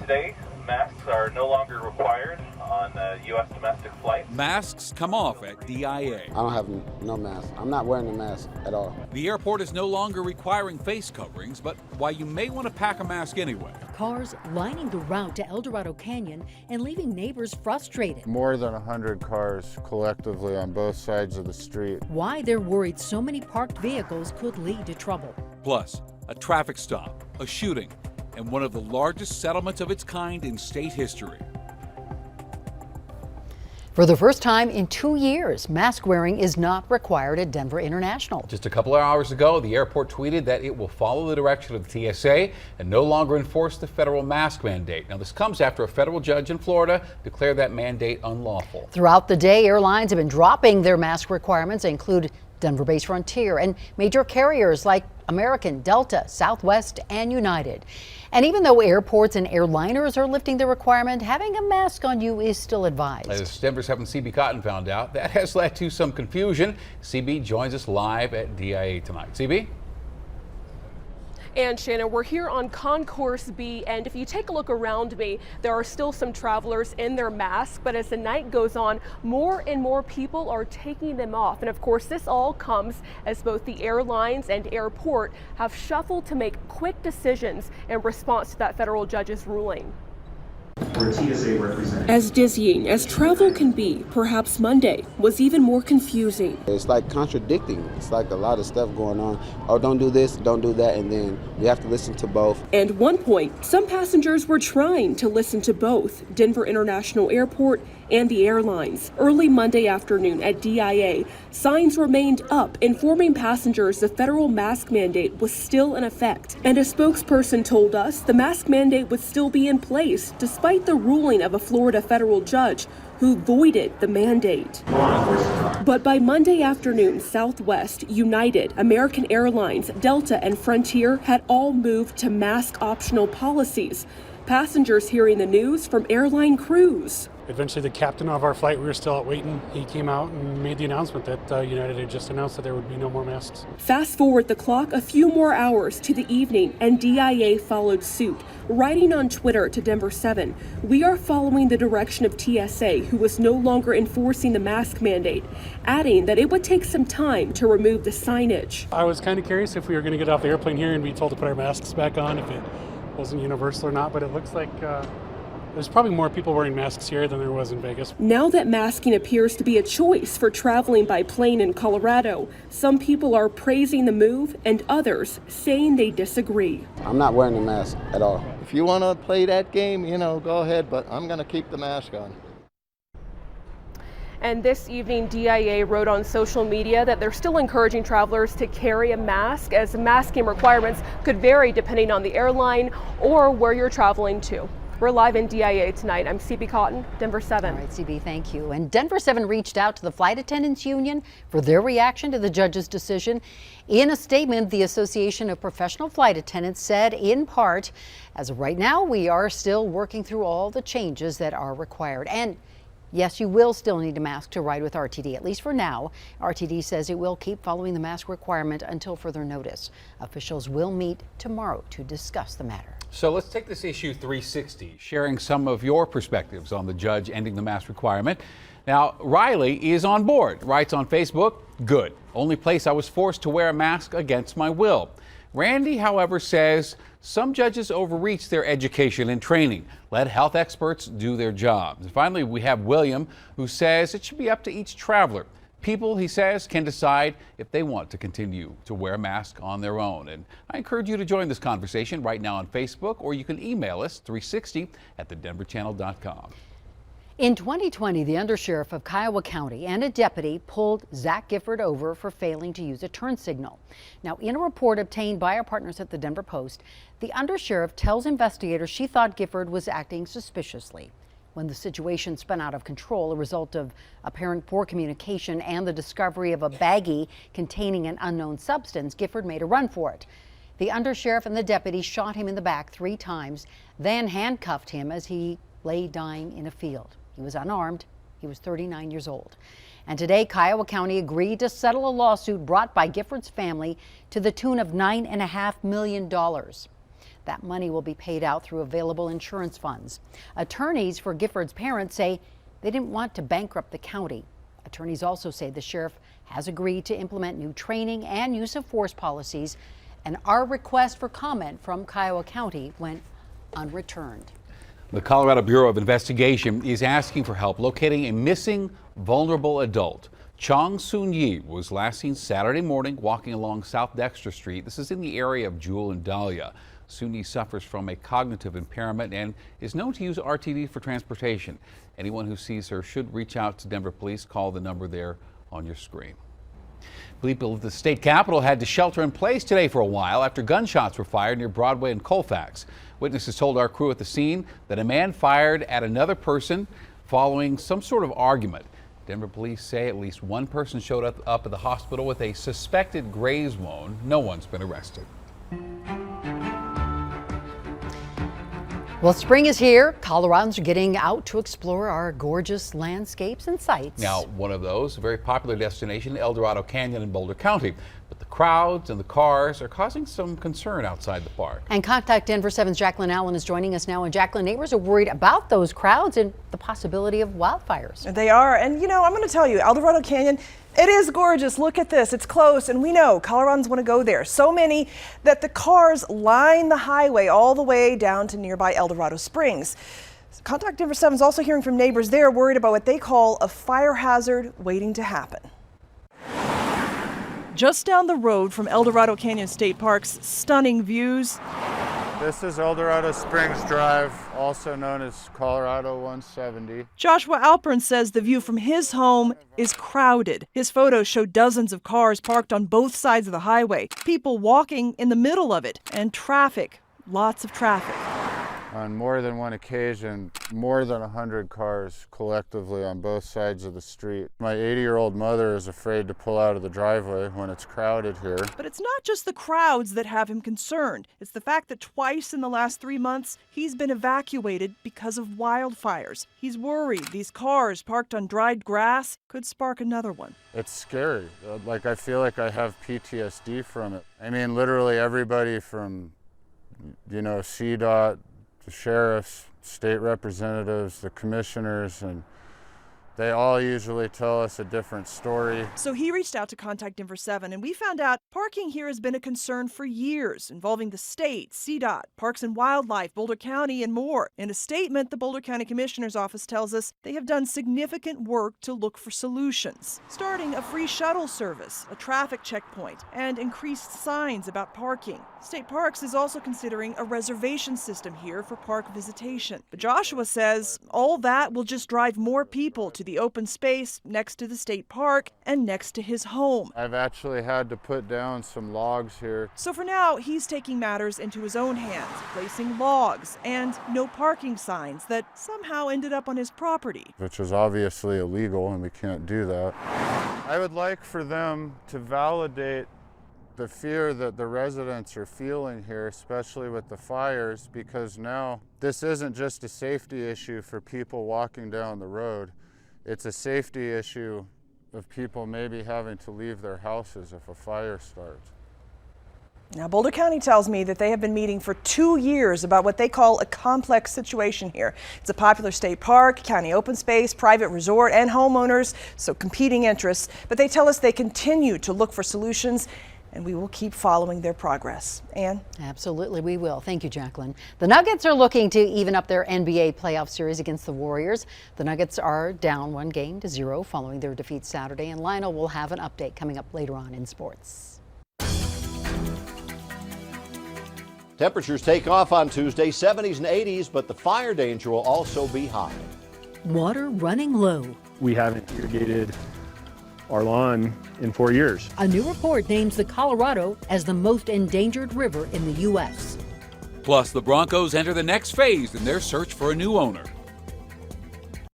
today, masks are no longer required on U.S. domestic flights. Masks come off at DIA. I don't have no mask. I'm not wearing a mask at all. The airport is no longer requiring face coverings, but while you may want to pack a mask anyway. Cars lining the route to Eldorado Canyon and leaving neighbors frustrated. More than 100 cars collectively on both sides of the street. Why they're worried so many parked vehicles could lead to trouble. Plus, a traffic stop, a shooting, and one of the largest settlements of its kind in state history. For the first time in 2 years, mask wearing is not required at Denver International. Just a couple of hours ago, the airport tweeted that it will follow the direction of the TSA and no longer enforce the federal mask mandate. Now, this comes after a federal judge in Florida declared that mandate unlawful. Throughout the day, airlines have been dropping their mask requirements. They include Denver-based Frontier and major carriers like American, Delta, Southwest, and United. And even though airports and airliners are lifting the requirement, having a mask on you is still advised. As Denver 7's CB Cotton found out, that has led to some confusion. CB joins us live at DIA tonight. CB? And Shannon, we're here on Concourse B, and if you take a look around me, there are still some travelers in their masks, but as the night goes on, more and more people are taking them off. And of course, this all comes as both the airlines and airport have shuffled to make quick decisions in response to that federal judge's ruling. As dizzying as travel can be, perhaps Monday was even more confusing. It's like contradicting. It's like a lot of stuff going on. Oh, don't do this, don't do that, and then you have to listen to both. And at one point, some passengers were trying to listen to both Denver International Airport and the airlines. Early Monday afternoon at DIA, signs remained up informing passengers the federal mask mandate was still in effect. And a spokesperson told us the mask mandate would still be in place despite the ruling of a Florida federal judge who voided the mandate. But by Monday afternoon, Southwest, United, American Airlines, Delta, and Frontier had all moved to mask optional policies. Passengers hearing the news from airline crews. Eventually, the captain of our flight, we were still out waiting. He came out and made the announcement that United had just announced that there would be no more masks. Fast forward the clock a few more hours to the evening, and DIA followed suit, writing on Twitter to Denver 7, "We are following the direction of TSA, who was no longer enforcing the mask mandate," adding that it would take some time to remove the signage. I was kind of curious if we were going to get off the airplane here and be told to put our masks back on, if it wasn't universal or not, but it looks like there's probably more people wearing masks here than there was in Vegas. Now that masking appears to be a choice for traveling by plane in Colorado, some people are praising the move and others saying they disagree. I'm not wearing a mask at all. If you want to play that game, go ahead, but I'm going to keep the mask on. And this evening, DIA wrote on social media that they're still encouraging travelers to carry a mask, as masking requirements could vary depending on the airline or where you're traveling to. We're live in DIA tonight. I'm CB Cotton, Denver 7. All right, CB, thank you. And Denver 7 reached out to the Flight Attendants Union for their reaction to the judge's decision. In a statement, the Association of Professional Flight Attendants said, in part, as of right now, we are still working through all the changes that are required. And yes, you will still need a mask to ride with RTD, at least for now. RTD says it will keep following the mask requirement until further notice. Officials will meet tomorrow to discuss the matter. So let's take this issue 360, sharing some of your perspectives on the judge ending the mask requirement. Now, Riley is on board, writes on Facebook, "Good. Only place I was forced to wear a mask against my will." Randy, however, says some judges overreach their education and training. Let health experts do their jobs. And finally, we have William, who says it should be up to each traveler. People, he says, can decide if they want to continue to wear a mask on their own. And I encourage you to join this conversation right now on Facebook, or you can email us 360@thedenverchannel.com. In 2020, the undersheriff of Kiowa County and a deputy pulled Zach Gifford over for failing to use a turn signal. Now, in a report obtained by our partners at the Denver Post, the undersheriff tells investigators she thought Gifford was acting suspiciously. When the situation spun out of control, a result of apparent poor communication and the discovery of a baggie containing an unknown substance, Gifford made a run for it. The undersheriff and the deputy shot him in the back 3 times, then handcuffed him as he lay dying in a field. He was unarmed. He was 39 years old. And today, Kiowa County agreed to settle a lawsuit brought by Gifford's family to the tune of $9.5 million. That money will be paid out through available insurance funds. Attorneys for Gifford's parents say they didn't want to bankrupt the county. Attorneys also say the sheriff has agreed to implement new training and use of force policies, and our request for comment from Kiowa County went unreturned. The Colorado Bureau of Investigation is asking for help locating a missing, vulnerable adult. Chong Soon Yi was last seen Saturday morning walking along South Dexter Street. This is in the area of Jewel and Dahlia. Soon Yi suffers from a cognitive impairment and is known to use RTV for transportation. Anyone who sees her should reach out to Denver police. Call the number there on your screen. People at the state capitol had to shelter in place today for a while after gunshots were fired near Broadway and Colfax. Witnesses told our crew at the scene that a man fired at another person following some sort of argument. Denver police say at least one person showed up at the hospital with a suspected graze wound. No one's been arrested. Well, spring is here. Coloradans are getting out to explore our gorgeous landscapes and sights. Now, one of those, a very popular destination, Eldorado Canyon in Boulder County. But the crowds and the cars are causing some concern outside the park. And Contact Denver 7's Jacqueline Allen is joining us now. And Jacqueline, neighbors are worried about those crowds and the possibility of wildfires. They are. And you know, I'm going to tell you, Eldorado Canyon, it is gorgeous. Look at this. It's close. And we know Coloradans want to go there. So many that the cars line the highway all the way down to nearby Eldorado Springs. Contact Denver 7 is also hearing from neighbors there worried about what they call a fire hazard waiting to happen. Just down the road from Eldorado Canyon State Park's stunning views. This is Eldorado Springs Drive, also known as Colorado 170. Joshua Alpern says the view from his home is crowded. His photos show dozens of cars parked on both sides of the highway, people walking in the middle of it, and traffic, lots of traffic. On more than one occasion, more than 100 cars collectively on both sides of the street. My 80-year-old mother is afraid to pull out of the driveway when it's crowded here. But it's not just the crowds that have him concerned. It's the fact that twice in the last 3 months, he's been evacuated because of wildfires. He's worried these cars parked on dried grass could spark another one. It's scary. Like, I feel like I have PTSD from it. I mean, literally everybody from, you know, CDOT, the sheriffs, state representatives, the commissioners, and they all usually tell us a different story. So he reached out to Contact Denver 7, and we found out parking here has been a concern for years, involving the state, CDOT, Parks and Wildlife, Boulder County, and more. In a statement, the Boulder County Commissioner's Office tells us they have done significant work to look for solutions, starting a free shuttle service, a traffic checkpoint, and increased signs about parking. State Parks is also considering a reservation system here for park visitation. But Joshua says all that will just drive more people to the open space next to the state park and next to his home. I've actually had to put down some logs here. So for now, he's taking matters into his own hands, placing logs and no parking signs that somehow ended up on his property. Which is obviously illegal, and we can't do that. I would like for them to validate the fear that the residents are feeling here, especially with the fires, because now this isn't just a safety issue for people walking down the road. It's a safety issue of people maybe having to leave their houses if a fire starts. Now, Boulder County tells me that they have been meeting for 2 years about what they call a complex situation here. It's a popular state park, county open space, private resort, and homeowners, so competing interests. But they tell us they continue to look for solutions, and we will keep following their progress. Ann? Absolutely, we will. Thank you, Jacqueline. The Nuggets are looking to even up their NBA playoff series against the Warriors. The Nuggets are down 1-0 following their defeat Saturday, and Lionel will have an update coming up later on in sports. Temperatures take off on Tuesday, 70s and 80s, but the fire danger will also be high. Water running low. We haven't irrigated our lawn in 4 years. A new report names the Colorado as the most endangered river in the U.S. Plus, the Broncos enter the next phase in their search for a new owner.